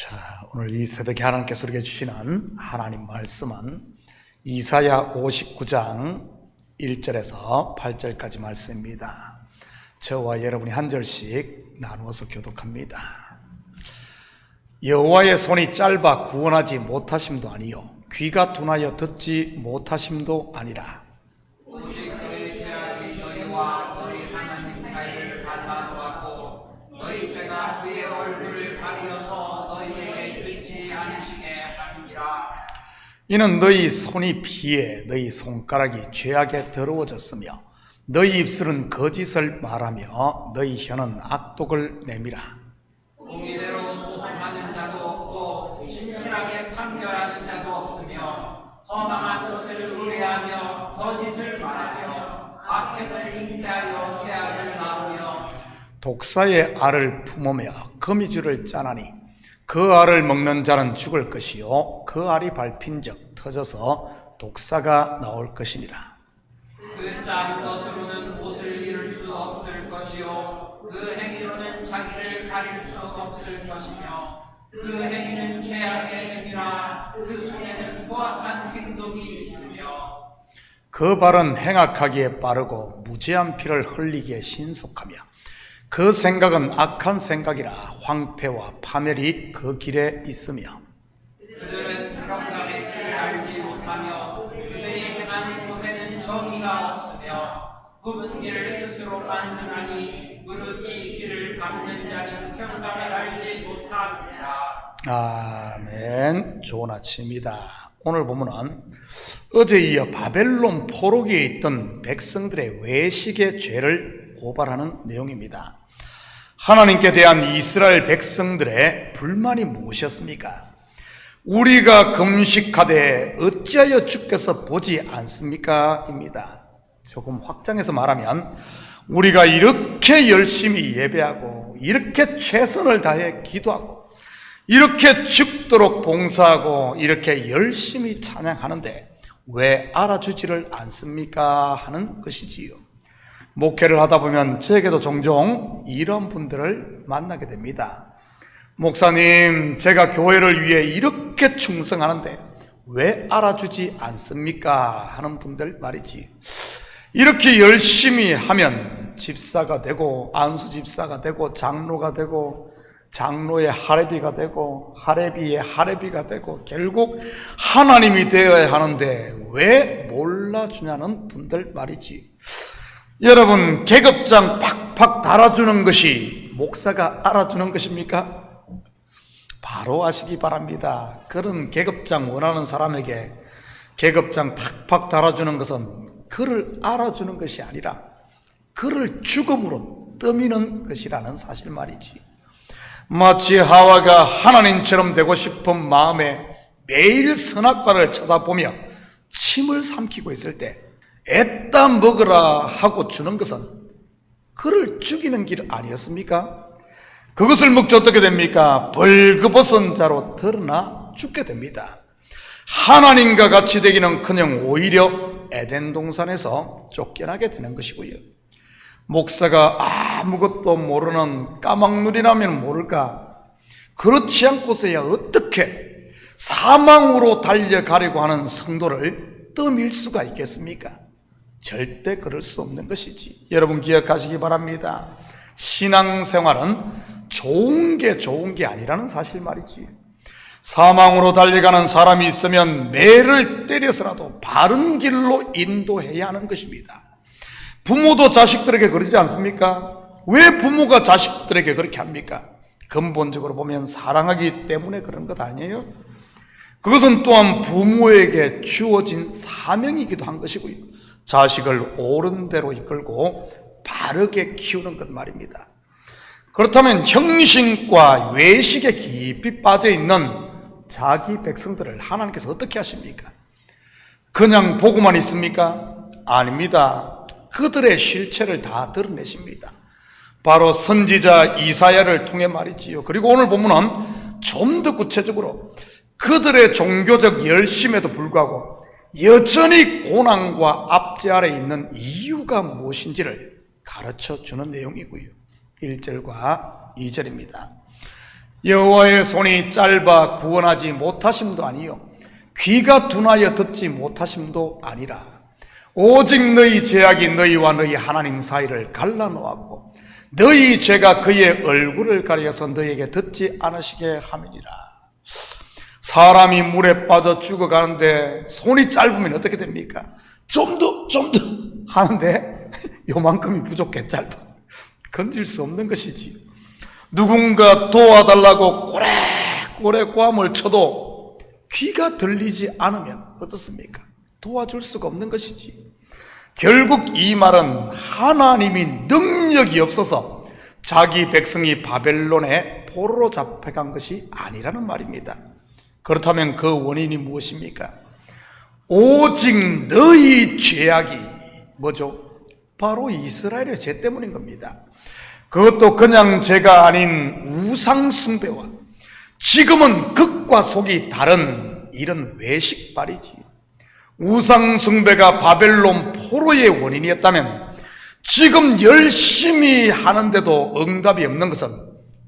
자, 오늘 이 새벽에 하나님께서 우리에게 주시는 하나님 말씀은 이사야 59장 1절에서 8절까지 말씀입니다. 저와 여러분이 한 절씩 나누어서 교독합니다. 여호와의 손이 짧아 구원하지 못하심도 아니요 귀가 둔하여 듣지 못하심도 아니라 오직 너희 죄악이 너희와 너희 하나님 사이를 갈라놓았고 너희 죄가 그의 얼굴을 가리어서 너희에게 듣지 않으시게 하느니라. 이는 너희 손이 피해 너희 손가락이 죄악에 더러워졌으며 너희 입술은 거짓을 말하며 너희 혀는 악독을 내밀어 공의대로 소송하는 자도 없고 진실하게 판결하는 자도 없으며 허망한 것을 의뢰하며 거짓을 말하며 악행을 잉태하여 죄악을 낳으며 독사의 알을 품으며 거미줄을 짜나니 그 알을 먹는 자는 죽을 것이요 그 알이 밟힌즉 터져서 독사가 나올 것이니라. 그 짠 것으로는 옷을 잃을 수 없을 것이요 그 행위로는 자기를 가릴 수 없을 것이며 그 행위는 죄악의 행위라 그 손에는 포악한 행동이 있으며 그 발은 행악하기에 빠르고 무지한 피를 흘리기에 신속하며 그 생각은 악한 생각이라 황폐와 파멸이 그 길에 있으며 그들은 평강의 길을 알지 못하며 그들이 행하는 곳에는 정의가 없으며 굽은 길을 스스로 만드나니 무릇 이 길을 밟는 자는 평강을 알지 못하느니라. 아멘. 좋은 아침입니다. 오늘 보면은 어제 이어 바벨론 포로기에 있던 백성들의 외식의 죄를 고발하는 내용입니다. 하나님께 대한 이스라엘 백성들의 불만이 무엇이었습니까? 우리가 금식하되 어찌하여 주께서 보지 않습니까? 입니다. 조금 확장해서 말하면 우리가 이렇게 열심히 예배하고 이렇게 최선을 다해 기도하고 이렇게 죽도록 봉사하고 이렇게 열심히 찬양하는데 왜 알아주지를 않습니까? 하는 것이지요. 목회를 하다 보면 저에게도 종종 이런 분들을 만나게 됩니다. 목사님, 제가 교회를 위해 이렇게 충성하는데 왜 알아주지 않습니까? 하는 분들 말이지. 이렇게 열심히 하면 집사가 되고 안수 집사가 되고 장로가 되고 장로의 하레비가 되고 하레비의 하레비가 되고 결국 하나님이 되어야 하는데 왜 몰라주냐는 분들 말이지. 여러분, 계급장 팍팍 달아주는 것이 목사가 알아주는 것입니까? 바로 아시기 바랍니다. 그런 계급장 원하는 사람에게 계급장 팍팍 달아주는 것은 그를 알아주는 것이 아니라 그를 죽음으로 떠미는 것이라는 사실 말이지. 마치 하와가 하나님처럼 되고 싶은 마음에 매일 선악과를 쳐다보며 침을 삼키고 있을 때 애따 먹으라 하고 주는 것은 그를 죽이는 길 아니었습니까? 그것을 먹지 어떻게 됩니까? 벌거벗은 자로 드러나 죽게 됩니다. 하나님과 같이 되기는커녕 오히려 에덴 동산에서 쫓겨나게 되는 것이고요. 목사가 아무것도 모르는 까막눈이라면 모를까? 그렇지 않고서야 어떻게 사망으로 달려가려고 하는 성도를 떠밀 수가 있겠습니까? 절대 그럴 수 없는 것이지. 여러분 기억하시기 바랍니다. 신앙생활은 좋은 게 아니라는 사실 말이지. 사망으로 달려가는 사람이 있으면 매를 때려서라도 바른 길로 인도해야 하는 것입니다. 부모도 자식들에게 그러지 않습니까? 왜 부모가 자식들에게 그렇게 합니까? 근본적으로 보면 사랑하기 때문에 그런 것 아니에요? 그것은 또한 부모에게 주어진 사명이기도 한 것이고요. 자식을 옳은 대로 이끌고 바르게 키우는 것 말입니다. 그렇다면 형신과 외식에 깊이 빠져있는 자기 백성들을 하나님께서 어떻게 하십니까? 그냥 보고만 있습니까? 아닙니다. 그들의 실체를 다 드러내십니다. 바로 선지자 이사야를 통해 말이지요. 그리고 오늘 보면은 좀 더 구체적으로 그들의 종교적 열심에도 불구하고 여전히 고난과 압제 아래 있는 이유가 무엇인지를 가르쳐 주는 내용이고요. 1절과 2절입니다. 여호와의 손이 짧아 구원하지 못하심도 아니요 귀가 둔하여 듣지 못하심도 아니라 오직 너희 죄악이 너희와 너희 하나님 사이를 갈라놓았고 너희 죄가 그의 얼굴을 가려서 너희에게 듣지 않으시게 함이니라. 사람이 물에 빠져 죽어가는데 손이 짧으면 어떻게 됩니까? 좀 더 하는데 요만큼이 부족해. 짧아. 건질 수 없는 것이지. 누군가 도와달라고 꼬레꼬레 꽐을 쳐도 귀가 들리지 않으면 어떻습니까? 도와줄 수가 없는 것이지. 결국 이 말은 하나님이 능력이 없어서 자기 백성이 바벨론의 포로로 잡혀간 것이 아니라는 말입니다. 그렇다면 그 원인이 무엇입니까? 오직 너희 죄악이 뭐죠? 바로 이스라엘의 죄 때문인 겁니다. 그것도 그냥 죄가 아닌 우상 숭배와 지금은 극과 속이 다른 이런 외식발이지. 우상 숭배가 바벨론 포로의 원인이었다면 지금 열심히 하는데도 응답이 없는 것은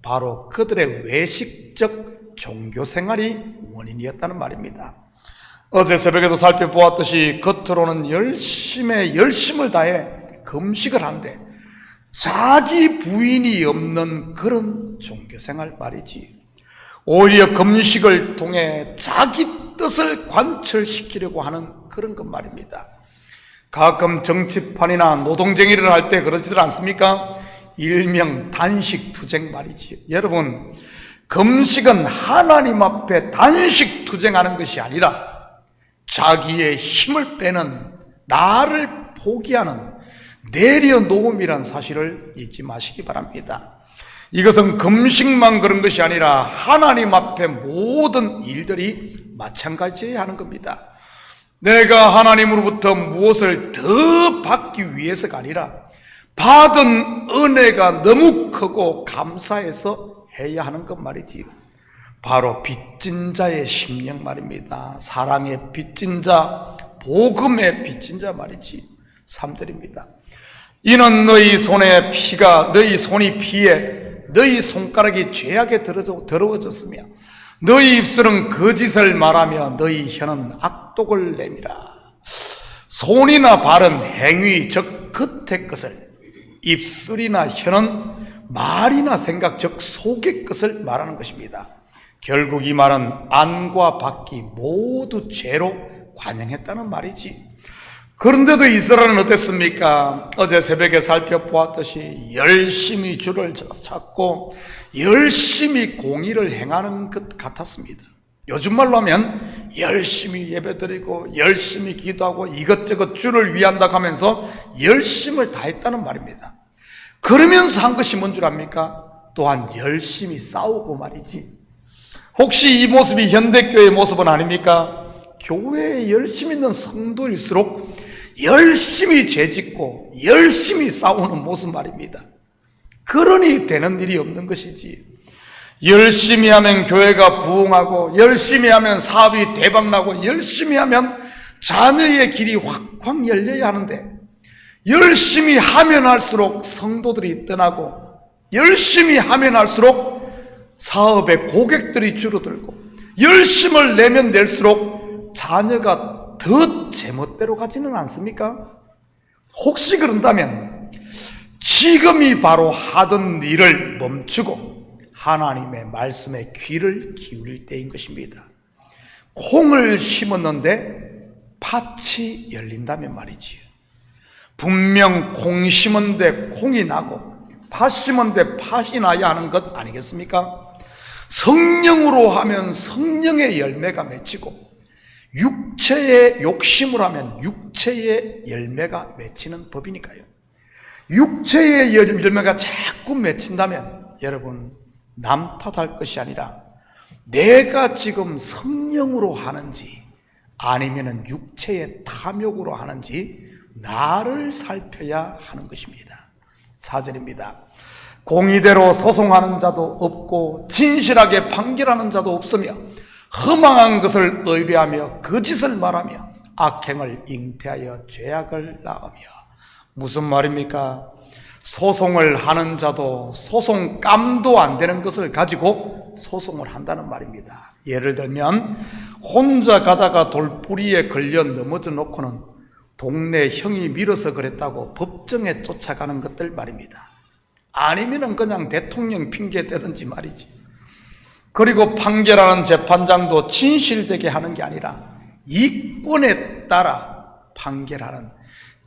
바로 그들의 외식적 종교생활이 원인이었다는 말입니다. 어제 새벽에도 살펴보았듯이 겉으로는 열심을 다해 금식을 하는데 자기 부인이 없는 그런 종교생활 말이지. 오히려 금식을 통해 자기 뜻을 관철시키려고 하는 그런 것 말입니다. 가끔 정치판이나 노동쟁이를 할 때 그러지들 않습니까? 일명 단식투쟁 말이지. 여러분, 금식은 하나님 앞에 단식투쟁하는 것이 아니라 자기의 힘을 빼는, 나를 포기하는 내려놓음이란 사실을 잊지 마시기 바랍니다. 이것은 금식만 그런 것이 아니라 하나님 앞에 모든 일들이 마찬가지여야 하는 겁니다. 내가 하나님으로부터 무엇을 더 받기 위해서가 아니라 받은 은혜가 너무 크고 감사해서 해야 하는 것 말이지요. 바로 빚진 자의 심령 말입니다. 사랑의 빚진 자, 복음의 빚진 자 말이지. 3절입니다. 이는 너희 손에 피가, 너희 손이 피에 너희 손가락이 죄악에 더러워졌으며 너희 입술은 거짓을 말하며 너희 혀는 악독을 내미라. 손이나 발은 행위, 즉 겉의 것을, 입술이나 혀는 말이나 생각, 즉 속의 것을 말하는 것입니다. 결국 이 말은 안과 밖이 모두 죄로 관영했다는 말이지. 그런데도 이스라엘은 어땠습니까? 어제 새벽에 살펴보았듯이 열심히 주를 찾고 열심히 공의를 행하는 것 같았습니다. 요즘 말로 하면 열심히 예배드리고 열심히 기도하고 이것저것 주를 위한다 하면서 열심을 다했다는 말입니다. 그러면서 한 것이 뭔 줄 압니까? 또한 열심히 싸우고 말이지. 혹시 이 모습이 현대교회의 모습은 아닙니까? 교회에 열심히 있는 성도일수록 열심히 죄짓고 열심히 싸우는 모습 말입니다. 그러니 되는 일이 없는 것이지. 열심히 하면 교회가 부흥하고 열심히 하면 사업이 대박나고 열심히 하면 자녀의 길이 확확 열려야 하는데 열심히 하면 할수록 성도들이 떠나고 열심히 하면 할수록 사업의 고객들이 줄어들고 열심을 내면 낼수록 자녀가 더 제멋대로 가지는 않습니까? 혹시 그런다면 지금이 바로 하던 일을 멈추고 하나님의 말씀에 귀를 기울일 때인 것입니다. 콩을 심었는데 팥이 열린다면 말이지요. 분명 콩 심은데 콩이 나고 팥 심은데 팥이 나야 하는 것 아니겠습니까? 성령으로 하면 성령의 열매가 맺히고 육체의 욕심을 하면 육체의 열매가 맺히는 법이니까요. 육체의 열매가 자꾸 맺힌다면 여러분 남 탓할 것이 아니라 내가 지금 성령으로 하는지 아니면 육체의 탐욕으로 하는지 나를 살펴야 하는 것입니다. 4절입니다. 공의대로 소송하는 자도 없고 진실하게 판결하는 자도 없으며 허망한 것을 의뢰하며 거짓을 말하며 악행을 잉태하여 죄악을 낳으며. 무슨 말입니까? 소송을 하는 자도 소송감도 안 되는 것을 가지고 소송을 한다는 말입니다. 예를 들면 혼자 가다가 돌뿌리에 걸려 넘어져 놓고는 동네 형이 밀어서 그랬다고 법정에 쫓아가는 것들 말입니다. 아니면은 그냥 대통령 핑계 대든지 말이지. 그리고 판결하는 재판장도 진실되게 하는 게 아니라 이권에 따라 판결하는,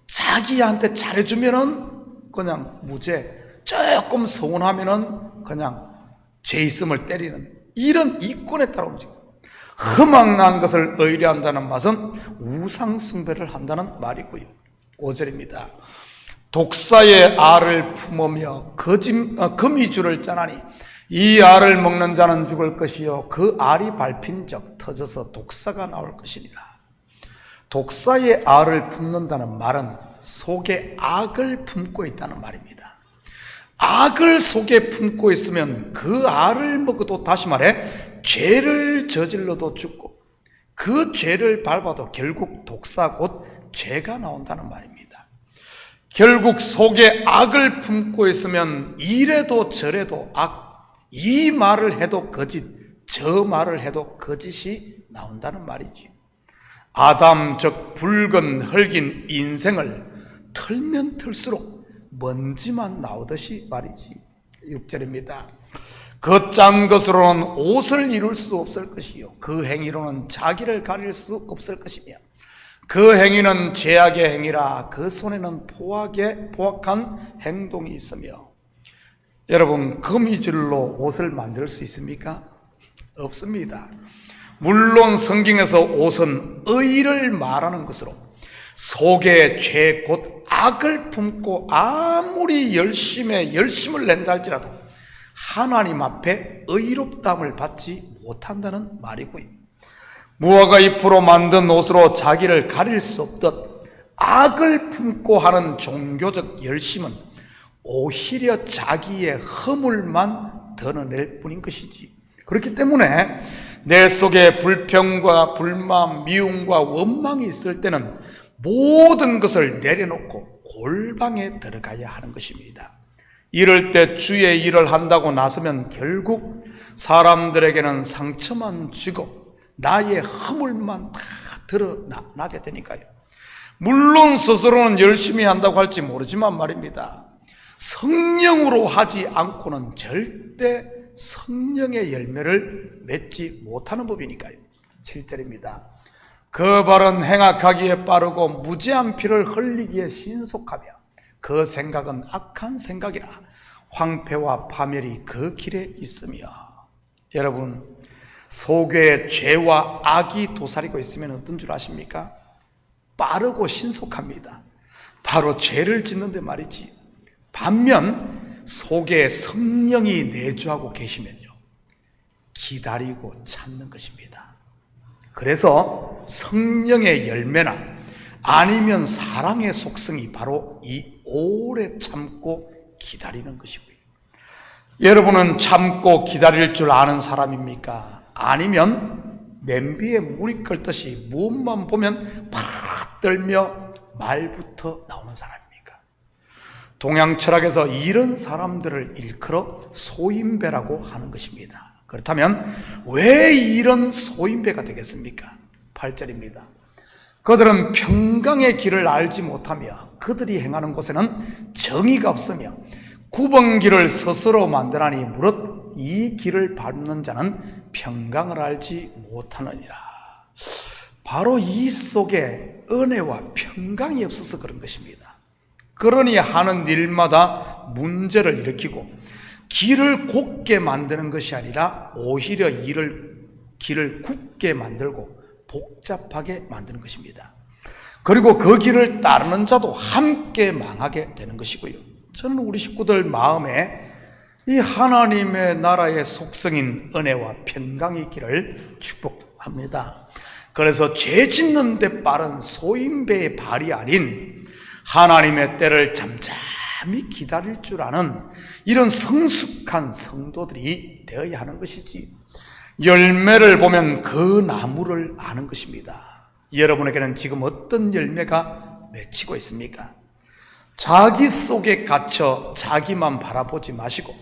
자기한테 잘해주면은 그냥 무죄, 조금 서운하면은 그냥 죄 있음을 때리는, 이런 이권에 따라 움직여. 흠악한 것을 의뢰한다는 말은 우상숭배를 한다는 말이고요. 5절입니다. 독사의 알을 품으며 거미줄을 짜나니 이 알을 먹는 자는 죽을 것이요 그 알이 밟힌 적 터져서 독사가 나올 것이니라. 독사의 알을 품는다는 말은 속에 악을 품고 있다는 말입니다. 악을 속에 품고 있으면 그 알을 먹어도, 다시 말해 죄를 저질러도 죽고 그 죄를 밟아도 결국 독사 곧 죄가 나온다는 말입니다. 결국 속에 악을 품고 있으면 이래도 저래도 악, 이 말을 해도 거짓, 저 말을 해도 거짓이 나온다는 말이지. 아담 즉 붉은 흙인 인생을 털면 털수록 먼지만 나오듯이 말이지. 6절입니다. 그 짠 것으로는 옷을 이룰 수 없을 것이요 그 행위로는 자기를 가릴 수 없을 것이며 그 행위는 죄악의 행위라 그 손에는 포악한 행동이 있으며. 여러분, 거미줄로 옷을 만들 수 있습니까? 없습니다. 물론 성경에서 옷은 의를 말하는 것으로 속에 죄 곧 악을 품고 아무리 열심을 낸다 할지라도 하나님 앞에 의롭다함을 받지 못한다는 말이고요. 무화과 잎으로 만든 옷으로 자기를 가릴 수 없듯 악을 품고 하는 종교적 열심은 오히려 자기의 허물만 드러낼 뿐인 것이지. 그렇기 때문에 내 속에 불평과 불만, 미움과 원망이 있을 때는 모든 것을 내려놓고 골방에 들어가야 하는 것입니다. 이럴 때 주의 일을 한다고 나서면 결국 사람들에게는 상처만 주고 나의 허물만 다 드러나게 되니까요. 물론 스스로는 열심히 한다고 할지 모르지만 말입니다. 성령으로 하지 않고는 절대 성령의 열매를 맺지 못하는 법이니까요. 7절입니다. 그 발은 행악하기에 빠르고 무죄한 피를 흘리기에 신속하며 그 생각은 악한 생각이라 황폐와 파멸이 그 길에 있으며. 여러분, 속에 죄와 악이 도사리고 있으면 어떤 줄 아십니까? 빠르고 신속합니다. 바로 죄를 짓는데 말이지. 반면 속에 성령이 내주하고 계시면요, 기다리고 참는 것입니다. 그래서 성령의 열매나 아니면 사랑의 속성이 바로 이 오래 참고 기다리는 것이고요. 여러분은 참고 기다릴 줄 아는 사람입니까? 아니면 냄비에 물이 끓듯이 무엇만 보면 팍 떨며 말부터 나오는 사람입니까? 동양 철학에서 이런 사람들을 일컬어 소인배라고 하는 것입니다. 그렇다면 왜 이런 소인배가 되겠습니까? 8절입니다. 그들은 평강의 길을 알지 못하며 그들이 행하는 곳에는 정의가 없으며 구번길을 스스로 만드나니 무릇 이 길을 밟는 자는 평강을 알지 못하느니라. 바로 이 속에 은혜와 평강이 없어서 그런 것입니다. 그러니 하는 일마다 문제를 일으키고 길을 곱게 만드는 것이 아니라 오히려 길을 굽게 만들고 복잡하게 만드는 것입니다. 그리고 그 길을 따르는 자도 함께 망하게 되는 것이고요. 저는 우리 식구들 마음에 이 하나님의 나라의 속성인 은혜와 평강이 있기를 축복합니다. 그래서 죄 짓는 데 빠른 소인배의 발이 아닌 하나님의 때를 잠잠히 기다릴 줄 아는 이런 성숙한 성도들이 되어야 하는 것이지, 열매를 보면 그 나무를 아는 것입니다. 여러분에게는 지금 어떤 열매가 맺히고 있습니까? 자기 속에 갇혀 자기만 바라보지 마시고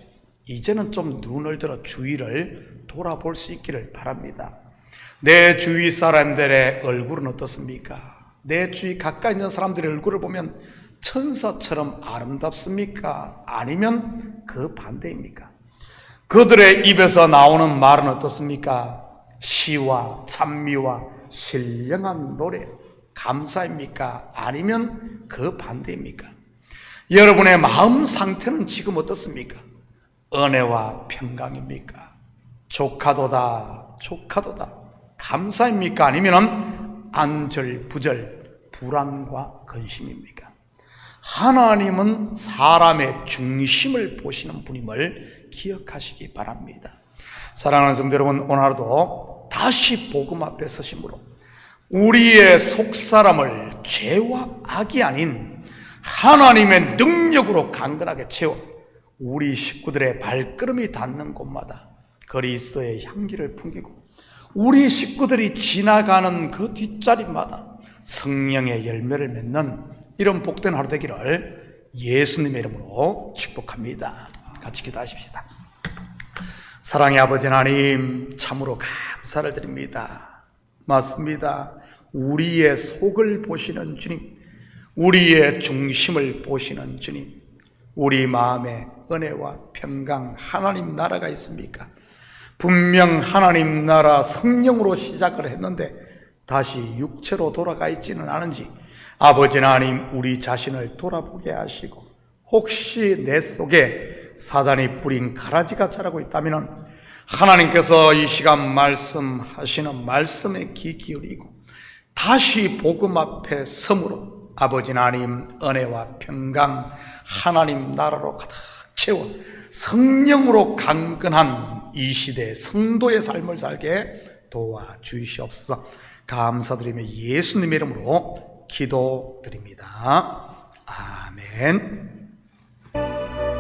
이제는 좀 눈을 들어 주위를 돌아볼 수 있기를 바랍니다. 내 주위 사람들의 얼굴은 어떻습니까? 내 주위 가까이 있는 사람들의 얼굴을 보면 천사처럼 아름답습니까? 아니면 그 반대입니까? 그들의 입에서 나오는 말은 어떻습니까? 시와 찬미와 신령한 노래, 감사입니까? 아니면 그 반대입니까? 여러분의 마음 상태는 지금 어떻습니까? 은혜와 평강입니까? 조카도다, 조카도다, 감사입니까? 아니면 안절부절, 불안과 근심입니까? 하나님은 사람의 중심을 보시는 분임을 기억하시기 바랍니다. 사랑하는 성도 여러분, 오늘 하루도 다시 복음 앞에 서심으로 우리의 속사람을 죄와 악이 아닌 하나님의 능력으로 강건하게 채워 우리 식구들의 발걸음이 닿는 곳마다 그리스도의 향기를 풍기고 우리 식구들이 지나가는 그 뒷자리마다 성령의 열매를 맺는 이런 복된 하루 되기를 예수님의 이름으로 축복합니다. 같이 기도하십시다. 사랑의 아버지 하나님, 참으로 감사를 드립니다. 맞습니다. 우리의 속을 보시는 주님, 우리의 중심을 보시는 주님, 우리 마음에 은혜와 평강, 하나님 나라가 있습니까? 분명 하나님 나라 성령으로 시작을 했는데 다시 육체로 돌아가 있지는 않은지 아버지 하나님, 우리 자신을 돌아보게 하시고 혹시 내 속에 사단이 뿌린 가라지가 자라고 있다면 하나님께서 이 시간 말씀하시는 말씀에 귀 기울이고 다시 복음 앞에 섬으로 아버지 하나님 은혜와 평강, 하나님 나라로 가득 채워 성령으로 강건한 이 시대 성도의 삶을 살게 도와주시옵소서. 감사드리며 예수님의 이름으로 기도드립니다. 아멘.